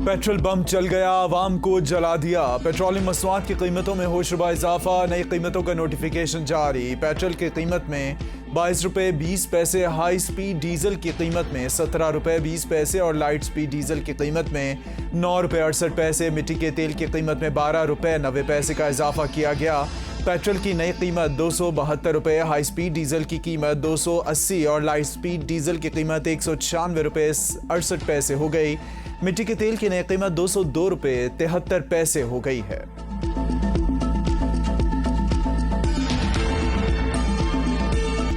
Petrol pump जल गया, आवाम को जला दिया। पेट्रोलियम मसनूआत की कीमतों में होशरुबा इजाफा, नई कीमतों का नोटिफिकेशन जारी। पेट्रोल की कीमत में 22 रुपये 20 पैसे, हाई स्पीड डीजल की कीमत में 17 रुपये 20 पैसे और लाइट स्पीड डीजल की कीमत में 9 रुपये 68 पैसे। मिट्टी के तेल की कीमत में 12 रुपये 90 पैसे का इजाफा किया गया। पेट्रोल की नई कीमत 272 रुपये, हाई स्पीड डीजल की कीमत 280 और लाइट स्पीड डीजल की कीमत 196 रुपये 68 पैसे हो गई। मिट्टी के तेल की नई कीमत 202 रुपये 73 पैसे हो गई है।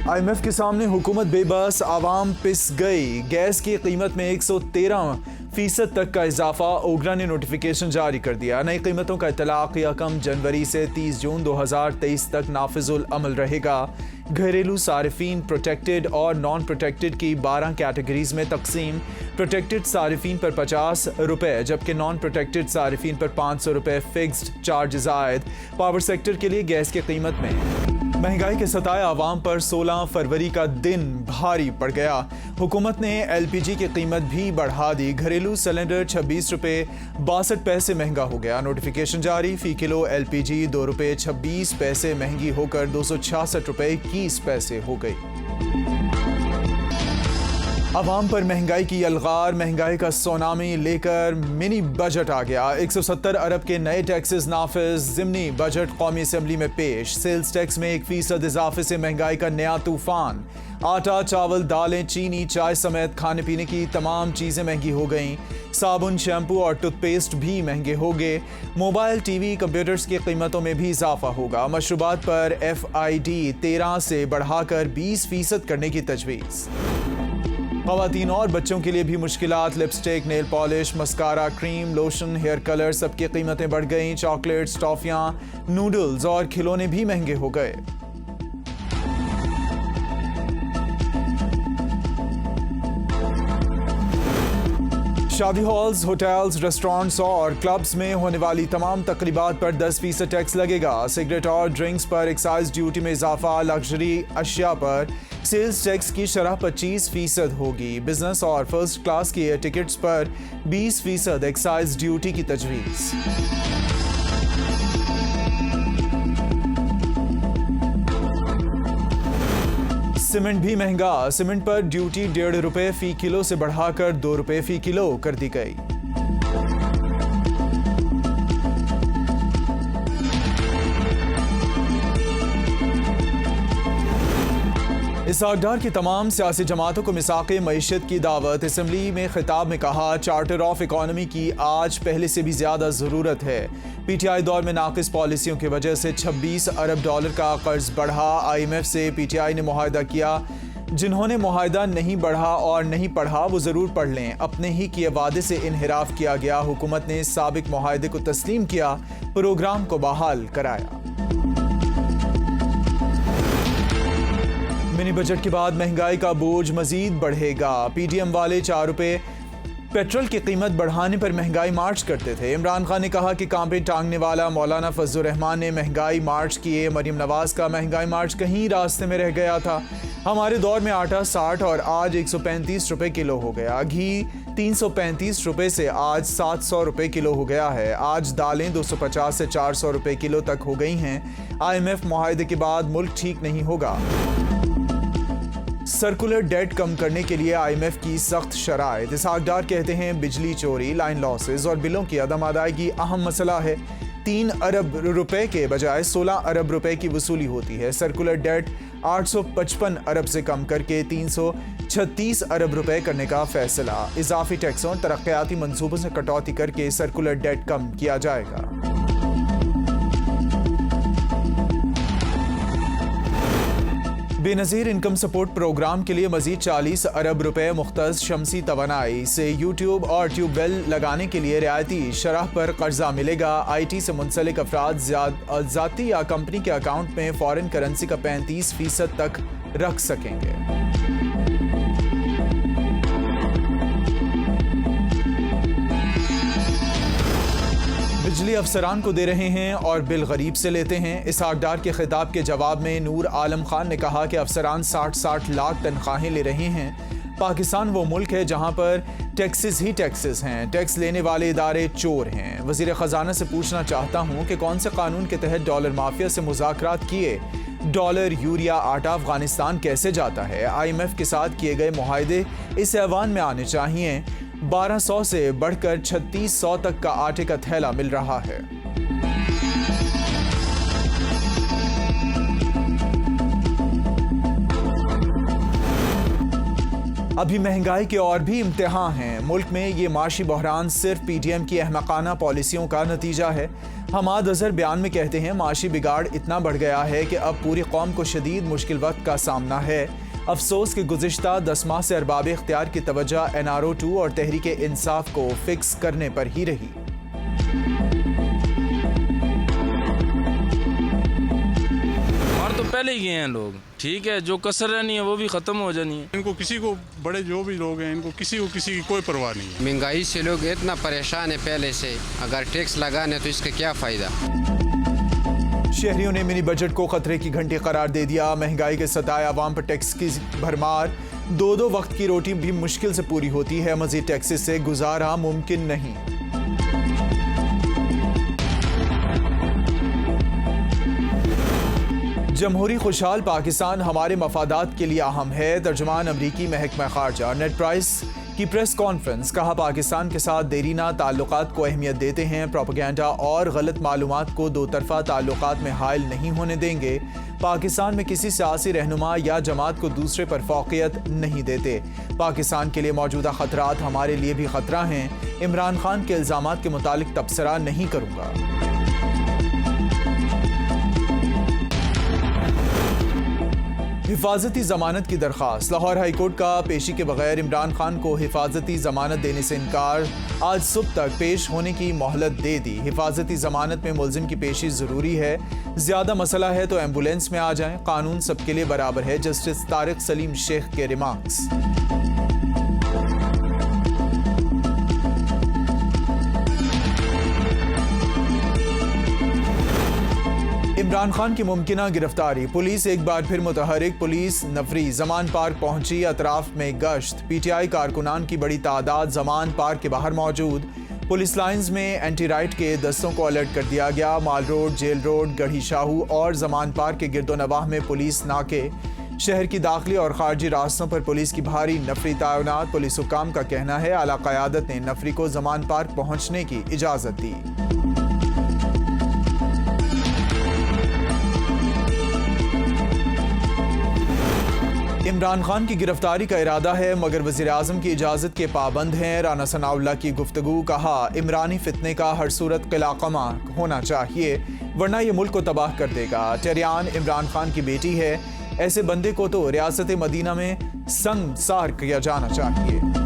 IMF के सामने हुकूमत बेबस, आवाम पिस गई। गैस की कीमत में 113% तक का इजाफा, ओगरा ने नोटिफिकेशन जारी कर दिया। नई कीमतों का इतलाक 1 जनवरी से 30 जून 2023 तक नाफिजुल अमल रहेगा। घरेलू सारिफीन प्रोटेक्टेड और नॉन प्रोटेक्टेड की 12 कैटेगरीज में तकसीम। प्रोटेक्टेड सारिफीन पर 50 रुपये जबकि नॉन प्रोटेक्टेड सारिफीन पर 500 रुपये फिक्स्ड चार्ज आयद। पावर सेक्टर के लिए गैस की कीमत में महंगाई के सताए आवाम पर 16 फरवरी का दिन भारी पड़ गया। हुकूमत ने LPG की कीमत भी बढ़ा दी। घरेलू सिलेंडर 26 रुपये 62 पैसे महंगा हो गया। नोटिफिकेशन जारी, फी किलो LPG 2 रुपये 26 पैसे महंगी होकर 266 रुपये 21 पैसे हो गई। आवाम पर महंगाई की यलगार, महंगाई का सोनामी लेकर मिनी बजट आ गया। 170 अरब के नए टैक्सेस नाफिज, ज़िमनी बजट कौमी असम्बली में पेश। सेल्स टैक्स में 1% इजाफे से महंगाई का नया तूफान। आटा, चावल, दालें, चीनी, चाय समेत खाने पीने की तमाम चीज़ें महंगी हो गईं। साबुन, शैम्पू और टूथपेस्ट भी महंगे हो गए। मोबाइल, टीवी, कंप्यूटर्स की कीमतों में भी इजाफा होगा। मशरूबात पर FID 13 से बढ़ाकर 20% करने की तजवीज़। ख़वातीन और बच्चों के लिए भी मुश्किलात। Lipstick, nail polish, mascara, cream, lotion, hair colour सबकी कीमतें बढ़ गईं। चॉकलेट्स, टॉफ़ियाँ, नूडल्स और खिलौने भी महंगे हो गए। शादी हॉल्स, होटल्स, रेस्टोरेंट्स और क्लब्स में होने वाली तमाम तकरीबात पर 10% टैक्स लगेगा। सिगरेट और ड्रिंक्स पर एक्साइज ड्यूटी में इजाफा। लग्जरी अशिया पर सेल्स टैक्स की शरह 25% होगी। बिजनेस और फर्स्ट क्लास की एयर टिकट्स पर 20% एक्साइज ड्यूटी की तजवीज़। सीमेंट भी महंगा। सीमेंट पर ड्यूटी 1.5 रुपये फी किलो से बढ़ाकर 2 रुपये फी किलो कर दी गई। इसहाक डार की तमाम सियासी जमातों को मिसाक़े मईशत की दावत। असम्बली में खिताब में कहा, चार्टर ऑफ इकॉनमी की आज पहले से भी ज़्यादा ज़रूरत है। PTI दौर में नाक़िस पॉलिसियों की वजह से 26 अरब डॉलर का कर्ज बढ़ा। IMF से PTI ने मुआहदा किया। जिन्होंने मुआहदा नहीं बढ़ा और नहीं पढ़ा वो ज़रूर पढ़ लें। अपने ही किए वादे से इनहिराफ किया गया। हुकूमत ने साबिक मुआहदे को तस्लीम किया, प्रोग्राम को बहाल कराया। मिनी बजट के बाद महंगाई का बोझ मजीद बढ़ेगा। PDM वाले 4 रुपये पेट्रोल की कीमत बढ़ाने पर महंगाई मार्च करते थे। इमरान खान ने कहा कि कांपे टांगने वाला मौलाना फजलुर रहमान ने महंगाई मार्च किए। मरीम नवाज का महंगाई मार्च कहीं रास्ते में रह गया था। हमारे दौर में आटा 60 और आज 135 रुपये किलो हो गया। घी 335 रुपये से आज 700 रुपये किलो हो गया है। आज दालें 250 से 400 रुपये किलो तक हो गई हैं। IMF मुआहदे के बाद मुल्क ठीक नहीं होगा। सर्कुलर डेट कम करने के लिए IMF की सख्त शराइत। इसहाक डार कहते हैं, बिजली चोरी, लाइन लॉसेज और बिलों की अदम अदायगी अहम मसला है। 3 अरब रुपए के बजाय 16 अरब रुपए की वसूली होती है। सर्कुलर डेट 855 अरब से कम करके 336 अरब रुपए करने का फैसला। इजाफी टैक्सों, तरक्याती मंसूबों से कटौती करके सर्कुलर डेट कम किया जाएगा। बेनज़ीर इनकम सपोर्ट प्रोग्राम के लिए मजीद 40 अरब रुपए मुख्तस शमसी तवानाई से यूट्यूब और ट्यूबवेल लगाने के लिए रियायती शरह पर कर्जा मिलेगा। IT से मुंसलिक अफराद ज़ाती या कंपनी के अकाउंट में फॉरेन करेंसी का 35% तक रख सकेंगे। बिजली अफसरान को दे रहे हैं और बिल गरीब से लेते हैं। इसहाक डार के खिताब के जवाब में नूर आलम खान ने कहा कि अफसरान 60-60 लाख तनख्वाहें ले रहे हैं। पाकिस्तान वो मुल्क है जहां पर टैक्सेस ही टैक्सेस हैं, टैक्स लेने वाले इदारे चोर हैं। वज़ीर ख़जाना से पूछना चाहता हूं कि कौन से कानून के तहत डॉलर माफिया से मुज़ाकरात किए डॉलर, यूरिया, आटा अफगानिस्तान कैसे जाता है? IMF के साथ किए गए मुआहदे इस ऐवान में आने चाहिए। 1200 से बढ़कर 3600 तक का आटे का थैला मिल रहा है। अभी महंगाई के और भी इम्तिहान हैं। मुल्क में ये माशी बहरान सिर्फ PTM की अहमकाना पॉलिसियों का नतीजा है। हमाद अजहर बयान में कहते हैं माशी बिगाड़ इतना बढ़ गया है कि अब पूरी कौम को शदीद मुश्किल वक्त का सामना है। अफसोस कि गुज़िश्ता 10 माह से अरबाब इख्तियार की तवज्जो NRO 2 और तहरीक इंसाफ को फिक्स करने पर ही रही। तो पहले ही गए हैं लोग, ठीक है, जो कसर रहनी है वो भी ख़त्म हो जानी है। इनको किसी को, बड़े जो भी लोग हैं, इनको किसी की कोई परवाह नहीं है। महंगाई से लोग इतना परेशान है पहले से, अगर टैक्स लगाने तो इसका क्या फ़ायदा। शहरियों ने मिनी बजट को खतरे की घंटी करार दे दिया। महंगाई के सताए आवाम पर टैक्स की भरमार, 2 वक्त की रोटी भी मुश्किल से पूरी होती है। मजीद टैक्सेस से गुजारा मुमकिन नहीं। जमहूरी खुशहाल पाकिस्तान हमारे मफादात के लिए अहम है। तर्जुमान अमरीकी महकमा खारजा नेड प्राइस की प्रेस कॉन्फ्रेंस, कहा पाकिस्तान के साथ देरीना ताल्लुकात को अहमियत देते हैं। प्रोपेगेंडा और गलत मालूमात को दो तरफा ताल्लुकात में हायल नहीं होने देंगे। पाकिस्तान में किसी सियासी रहनुमा या जमात को दूसरे पर फौकियत नहीं देते। पाकिस्तान के लिए मौजूदा खतरात हमारे लिए भी खतरा हैं। इमरान खान के इल्ज़ामात के मुतालिक तबसरा नहीं करूँगा। हिफाजती जमानत की दरख्वास्त, लाहौर हाईकोर्ट का पेशी के बगैर इमरान खान को हिफाजती जमानत देने से इनकार, आज सुबह तक पेश होने की मोहलत दे दी। हिफाजती जमानत में मुल्जिम की पेशी जरूरी है, ज्यादा मसला है तो एम्बुलेंस में आ जाएं, कानून सबके लिए बराबर है। जस्टिस तारिक सलीम शेख के रिमार्क्स। इमरान खान की मुमकिना गिरफ्तारी, पुलिस एक बार फिर मुतहरिक। पुलिस नफरी जमान पार्क पहुंची, अतराफ में गश्त। PTI कारकुनान की बड़ी तादाद जमान पार्क के बाहर मौजूद। पुलिस लाइंस में एंटी राइट के दस्तों को अलर्ट कर दिया गया। माल रोड, जेल रोड, गढ़ी शाहू और जमान पार्क के गिरदोनवाह में पुलिस नाके। शहर की दाखिली और खारजी रास्तों पर पुलिस की भारी नफरी तैनात। पुलिस हुकाम का कहना है आला क़यादत ने नफरी को जमान पार्क पहुंचने की इजाजत दी। इमरान खान की गिरफ्तारी का इरादा है मगर वज़ीर आज़म की इजाज़त के पाबंद हैं। राना सनाउल्लाह की गुफ्तगू, कहा इमरानी फितने का हर सूरत क़िलाक़मा होना चाहिए वरना ये मुल्क को तबाह कर देगा। टेरियान इमरान खान की बेटी है, ऐसे बंदे को तो रियासत मदीना में संगसार किया जाना चाहिए।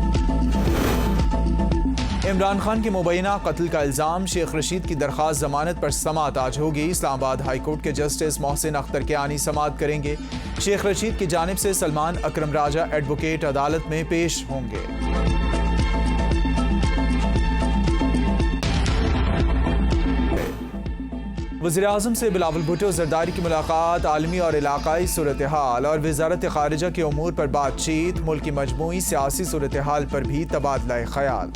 इमरान खान के मुबैना कत्ल का इल्ज़ाम, शेख रशीद की दरख्वास्त जमानत पर समाअत आज होगी। इस्लामाबाद हाई कोर्ट के जस्टिस मोहसिन अख्तर कियानी समाअत करेंगे। शेख रशीद की जानिब से सलमान अकरम राजा एडवोकेट अदालत में पेश होंगे। वज़ीर आज़म से बिलावल भुट्टो ज़रदारी की मुलाकात, आलमी और इलाकाई सूरत हाल और वज़ारत ख़ारिजा के उमूर पर बातचीत। मुल्क की मजमूई सियासी सूरत हाल पर भी तबादला ख्याल।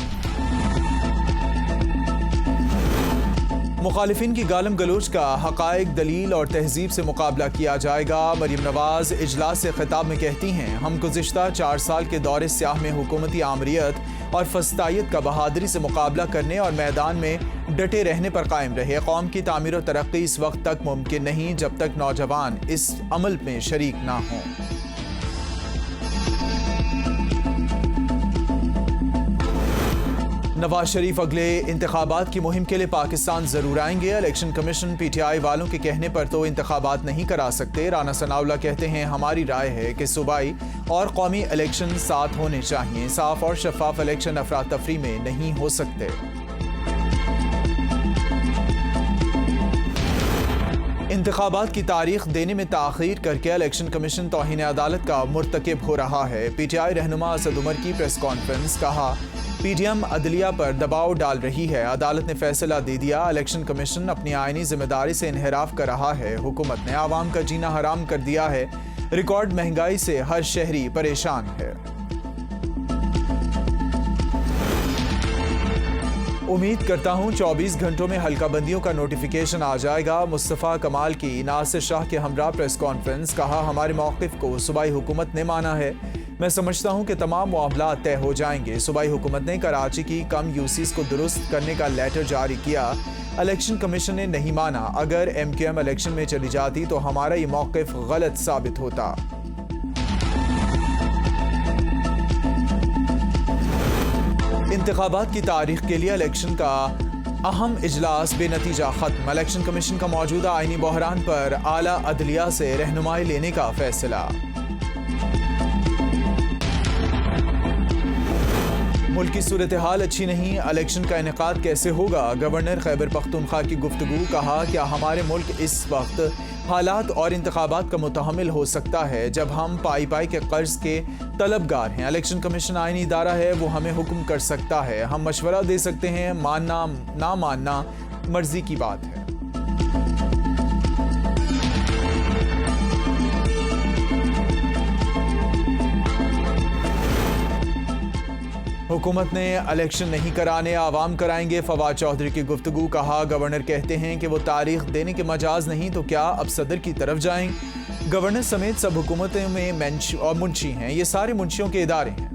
मुखालिफिन की गालम गलोच का हक़ाइक़, दलील और तहजीब से मुकाबला किया जाएगा। मरीम नवाज इजलास से खिताब में कहती हैं हम गुज़िश्ता 4 साल के दौरे स्याह में हुकूमती आमरियत और फस्तायत का बहादुरी से मुकाबला करने और मैदान में डटे रहने पर कायम रहे। कौम की तामीर और तरक्की इस वक्त तक मुमकिन नहीं जब तक नौजवान इस अमल में शरीक ना हों। नवाज शरीफ अगले इंतखाबात की मुहिम के लिए पाकिस्तान जरूर आएंगे। इलेक्शन कमीशन PTI वालों के कहने पर तो इंतखाबात नहीं करा सकते। राना सनाउल्लाह कहते हैं हमारी राय है कि सूबाई और कौमी इलेक्शन साथ होने चाहिए। साफ और शफाफ इलेक्शन अफरा तफरी में नहीं हो सकते। इंतखाबात की तारीख देने में ताख़ीर करके इलेक्शन कमीशन तौहीन अदालत का मुर्तकिब हो रहा है। PTI रहनुमा असद उमर की प्रेस कॉन्फ्रेंस, कहा PDM अदलिया पर दबाव डाल रही है। अदालत ने फैसला दे दिया। इलेक्शन कमीशन अपनी आईनी जिम्मेदारी से इनहराफ कर रहा है। हुकूमत ने आवाम का जीना हराम कर दिया है। रिकॉर्ड महंगाई से हर शहरी परेशान है। उम्मीद करता हूं 24 घंटों में हल्का बंदियों का नोटिफिकेशन आ जाएगा। मुस्तफ़ा कमाल की नासिर शाह के हमरा प्रेस कॉन्फ्रेंस। कहा, हमारे मौक़िफ़ को सूबाई हुकूमत ने माना है। मैं समझता हूं कि तमाम मामला तय हो जाएंगे। सूबाई हुकूमत ने कराची की कम यूसीस को दुरुस्त करने का लेटर जारी किया। इलेक्शन कमीशन ने नहीं माना। अगर MQM इलेक्शन में चली जाती तो हमारा ये मौक़िफ़ गलत साबित होता। इंतखाबात की तारीख के लिए इलेक्शन का अहम इजलास बेनतीजा खत्म। इलेक्शन कमीशन का मौजूदा आईनी बहरान पर आला अदलिया से रहनुमाई लेने का फैसला। मुल्क की सूरत हाल अच्छी नहीं, इलेक्शन का इनेकाद कैसे होगा? गवर्नर खैबर पख्तूनख्वा की गुफ्तगू। कहा, क्या हमारे मुल्क इस वक्त हालात और इंतखाबात का मुतहम्मिल हो सकता है जब हम पाई पाई के कर्ज के तलबगार हैं? इलेक्शन कमीशन आईनी इदारा है, वो हमें हुक्म कर सकता है। हम मशवरा दे सकते हैं, मानना ना मानना मर्जी की बात है। हुकूमत ने इलेक्शन नहीं कराने, आवाम कराएंगे। फवाद चौधरी की गुफ्तगू। कहा, गवर्नर कहते हैं कि वो तारीख देने के मजाज नहीं तो क्या अब सदर की तरफ जाएं? गवर्नर समेत सब हुकूमतों में मुंशी हैं, ये सारे मुंशियों के इदारे हैं।